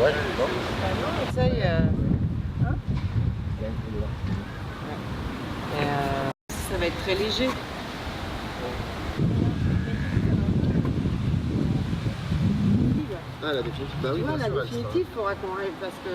Ouais, non. Essaye. Ça va être très léger. Ah, la définitive, bah oui, Tu vois, bien la sûr, définitive, il faudra qu'on règle parce que.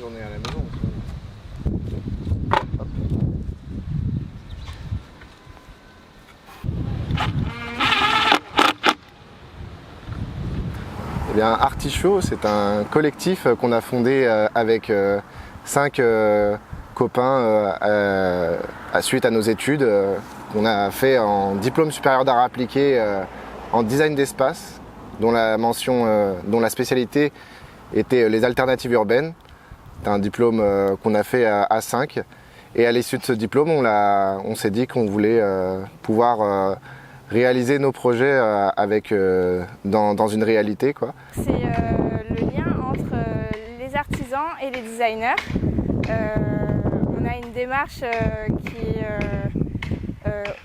J'en ai à la maison. Hop. Eh bien, Artichaut, c'est un collectif qu'on a fondé avec 5 copains suite à nos études qu'on a fait en diplôme supérieur d'art appliqué en design d'espace, dont la spécialité était les alternatives urbaines. C'est un diplôme qu'on a fait à 5. Et à l'issue de ce diplôme, on s'est dit qu'on voulait pouvoir réaliser nos projets dans une réalité, quoi. C'est le lien entre les artisans et les designers. On a une démarche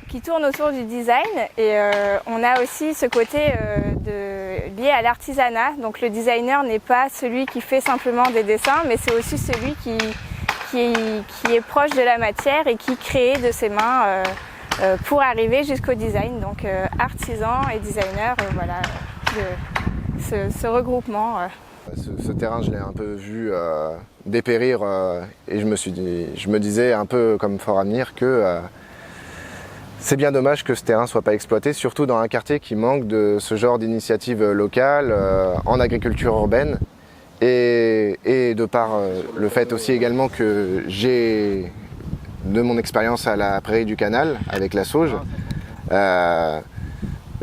qui tourne autour du design et on a aussi ce côté lié à l'artisanat. Donc le designer n'est pas celui qui fait simplement des dessins, mais c'est aussi celui qui est proche de la matière et qui crée de ses mains pour arriver jusqu'au design. Donc artisans et designers, voilà, ce regroupement. Ce terrain, je l'ai un peu vu dépérir et je me disais un peu comme Fort Avenir que c'est bien dommage que ce terrain ne soit pas exploité, surtout dans un quartier qui manque de ce genre d'initiative locale en agriculture urbaine. Et de par le fait aussi également que j'ai de mon expérience à la Prairie du Canal avec la sauge,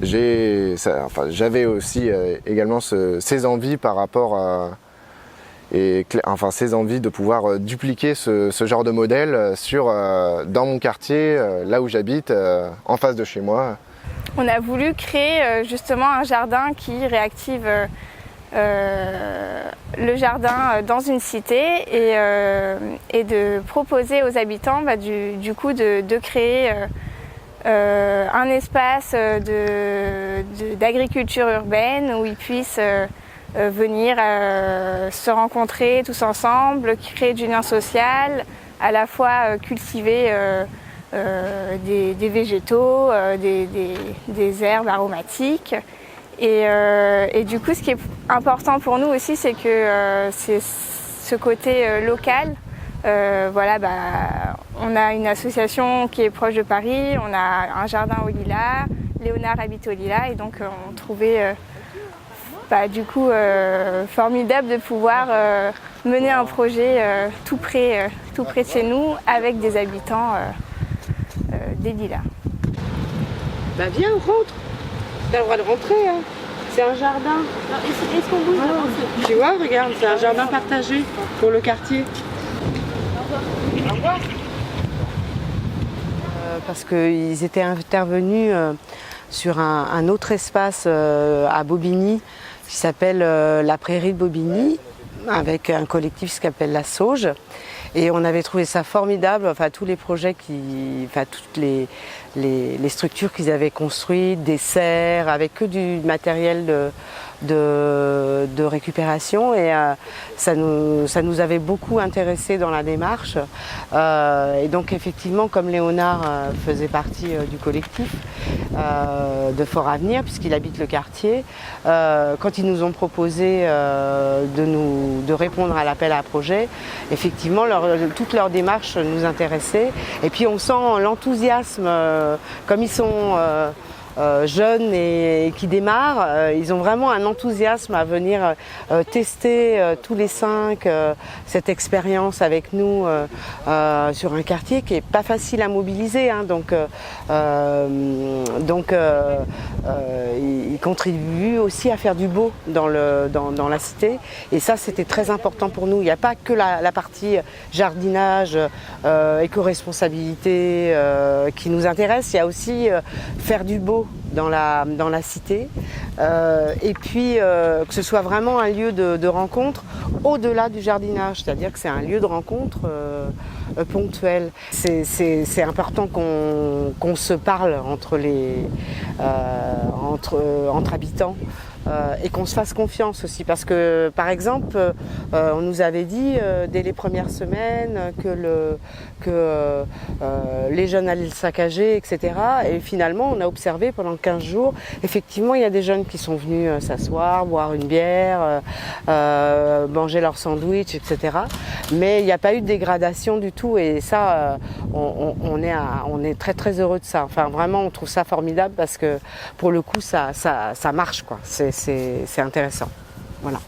j'avais aussi également ces envies par rapport à ces envies de pouvoir dupliquer ce genre de modèle dans mon quartier, là où j'habite, en face de chez moi. On a voulu créer justement un jardin qui réactive le jardin dans une cité et de proposer aux habitants du coup de créer un espace d'agriculture urbaine où ils puissent venir se rencontrer tous ensemble, créer du lien social, à la fois cultiver des végétaux, des herbes aromatiques. Et du coup, ce qui est important pour nous aussi, c'est que c'est ce côté local. Voilà, on a une association qui est proche de Paris, on a un jardin au Lilas, Léonard habite au Lilas et donc on trouvait du coup formidable de pouvoir mener un projet tout près de chez nous avec des habitants des Lilas. Bah viens, on rentre. T'as le droit de rentrer, hein. C'est un jardin. Est-ce qu'on bouge Tu vois, regarde, c'est un jardin partagé pour le quartier. Au revoir. Parce qu'ils étaient intervenus sur un autre espace à Bobigny qui s'appelle la Prairie de Bobigny, avec un collectif qui s'appelle La Sauge. Et on avait trouvé ça formidable, enfin tous les projets, toutes les structures qu'ils avaient construites, des serres, avec que du matériel de récupération et ça nous avait beaucoup intéressé dans la démarche. Et donc effectivement, comme Léonard faisait partie du collectif de Fort Avenir, puisqu'il habite le quartier, quand ils nous ont proposé de répondre à l'appel à projet, effectivement toute leur démarche nous intéressait. Et puis on sent l'enthousiasme, comme ils sont jeunes et qui démarrent, ils ont vraiment un enthousiasme à venir tester tous les 5 cette expérience avec nous sur un quartier qui n'est pas facile à mobiliser, hein. Ils contribuent aussi à faire du beau dans la cité, et ça c'était très important pour nous. Il n'y a pas que la partie jardinage, éco-responsabilité qui nous intéresse, il y a aussi faire du beau dans la cité, et puis que ce soit vraiment un lieu de rencontre au-delà du jardinage, c'est-à-dire que c'est un lieu de rencontre ponctuel. C'est important qu'on se parle entre habitants. Et qu'on se fasse confiance aussi, parce que par exemple on nous avait dit dès les premières semaines que les jeunes allaient le saccager, etc. Et finalement on a observé pendant 15 jours, effectivement il y a des jeunes qui sont venus s'asseoir, boire une bière, manger leur sandwich, etc. Mais il n'y a pas eu de dégradation du tout, et ça on est très très heureux de ça. Enfin vraiment on trouve ça formidable, parce que pour le coup ça marche, quoi. C'est intéressant. Voilà.